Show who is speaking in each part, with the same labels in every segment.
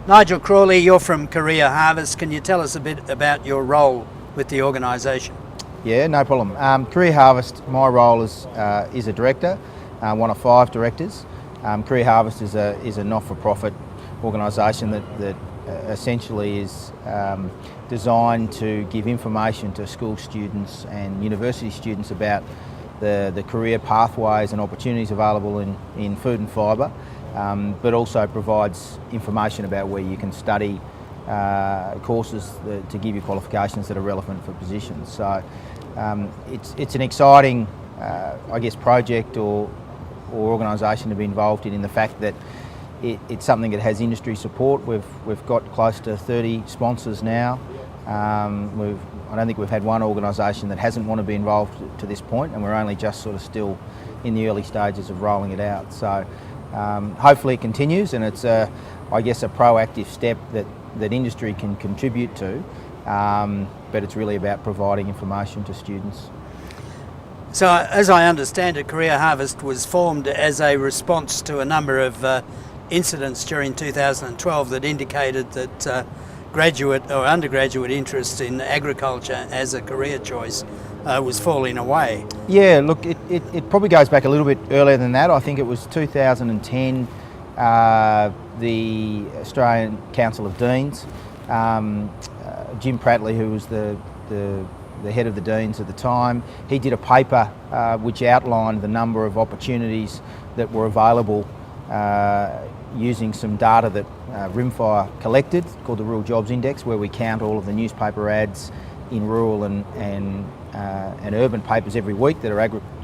Speaker 1: Nigel Crawley, you're from Career Harvest. Can you tell us a bit about your role with the organisation?
Speaker 2: Yeah, no problem. Career Harvest, my role is a director, one of 5 directors. Career Harvest is a not-for-profit organisation that essentially is designed to give information to school students and university students about the career pathways and opportunities available in food and fibre, but also provides information about where you can study courses to give you qualifications that are relevant for positions. So it's an exciting, I guess, project or organisation to be involved in the fact that it's something that has industry support. We've got close to 30 sponsors now. I don't think we've had one organisation that hasn't wanted to be involved to this point, and we're only just sort of still in the early stages of rolling it out. So hopefully it continues, and it's I guess a proactive step that industry can contribute to, but it's really about providing information to students.
Speaker 1: So as I understand it, Career Harvest was formed as a response to a number of incidents during 2012 that indicated that graduate or undergraduate interest in agriculture as a career choice was falling away.
Speaker 2: Yeah, look, it probably goes back a little bit earlier than that. I think it was 2010, the Australian Council of Deans, Jim Prattley, who was the head of the Deans at the time, he did a paper which outlined the number of opportunities that were available using some data that Rimfire collected, called the Rural Jobs Index, where we count all of the newspaper ads in rural and urban papers every week that are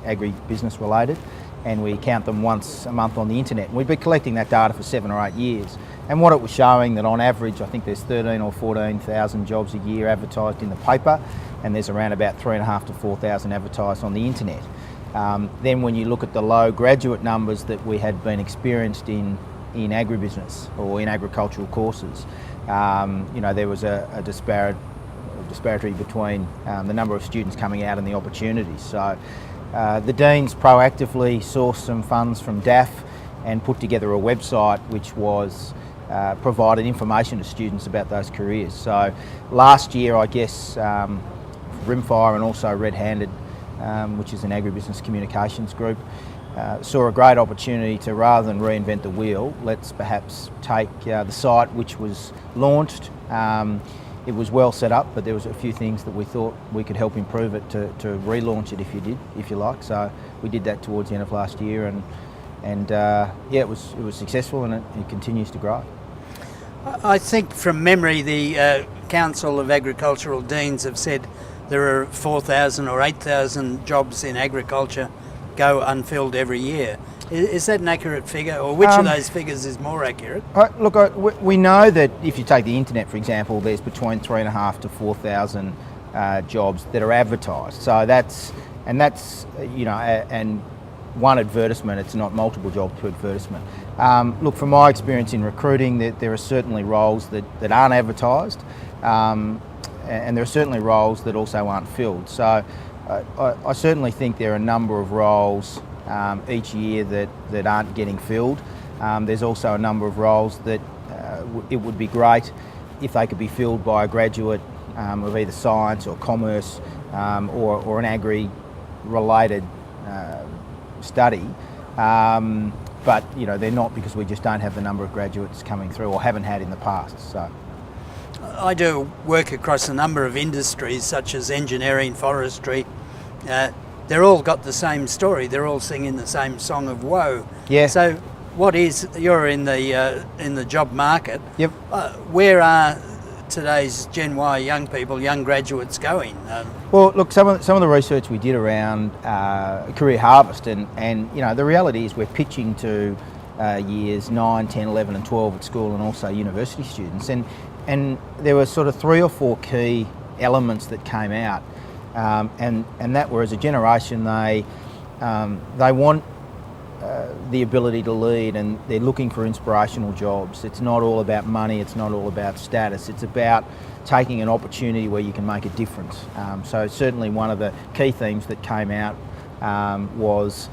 Speaker 2: agri-business related, and we count them once a month on the internet. And we've been collecting that data for 7 or 8 years, and what it was showing that on average, I think there's 13 or 14,000 jobs a year advertised in the paper, and there's around about 3,500 to 4,000 advertised on the internet. Then when you look at the low graduate numbers that we had been experienced in agribusiness or in agricultural courses, there was a disparity between the number of students coming out and the opportunities. So the Deans proactively sourced some funds from DAF and put together a website which was provided information to students about those careers. So last year, I guess, Rimfire and also Red Handed, which is an agribusiness communications group, saw a great opportunity to, rather than reinvent the wheel, let's perhaps take the site which was launched. It was well set up, but there was a few things that we thought we could help improve it to relaunch it if you like. So we did that towards the end of last year, and yeah, it was successful, and it continues to grow.
Speaker 1: I think from memory the Council of Agricultural Deans have said there are 4,000 or 8,000 jobs in agriculture go unfilled every year. Is that an accurate figure, or which of those figures is more accurate?
Speaker 2: Look, we know that if you take the internet, for example, there's between 3,500 to 4,000 jobs that are advertised. So that's and one advertisement, it's not multiple jobs per advertisement. Look, from my experience in recruiting, there are certainly roles that aren't advertised, and there are certainly roles that also aren't filled. So I certainly think there are a number of roles each year that aren't getting filled. There's also a number of roles that it would be great if they could be filled by a graduate of either science or commerce or an agri-related study. But they're not, because we just don't have the number of graduates coming through, or haven't had in the past. So
Speaker 1: I do work across a number of industries such as engineering, forestry. They're all got the same story. They're all singing the same song of woe.
Speaker 2: Yeah.
Speaker 1: So you're in the job market.
Speaker 2: Yep.
Speaker 1: Where are today's Gen Y young people, young graduates going?
Speaker 2: Well, look, some of the research we did around Career Harvest, and the reality is we're pitching to years 9, 10, 11 and 12 at school, and also university students. And there were sort of 3 or 4 key elements that came out, and that were, as a generation, they want the ability to lead, and they're looking for inspirational jobs. It's not all about money, it's not all about status, it's about taking an opportunity where you can make a difference. So certainly one of the key themes that came out was,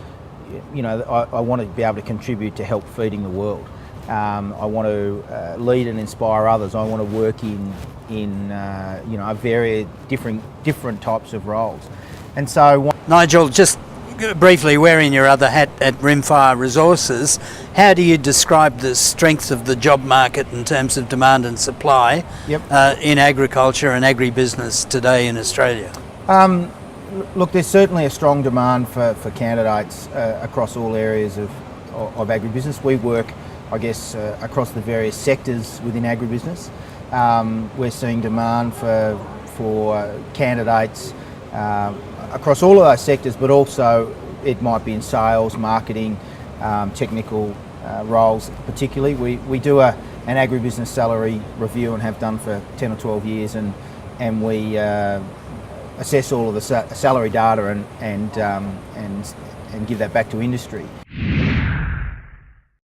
Speaker 2: I want to be able to contribute to help feeding the world. I want to lead and inspire others. I want to work in a very different types of roles. And so,
Speaker 1: Nigel, just briefly, wearing your other hat at Rimfire Resources, how do you describe the strength of the job market in terms of demand and supply in agriculture and agribusiness today in Australia?
Speaker 2: Look, there's certainly a strong demand for candidates across all areas of agribusiness. We work, I guess, across the various sectors within agribusiness. We're seeing demand for candidates across all of those sectors, but also it might be in sales, marketing, technical roles particularly. We do an agribusiness salary review and have done for 10 or 12 years, and we assess all of the salary data and give that back to industry.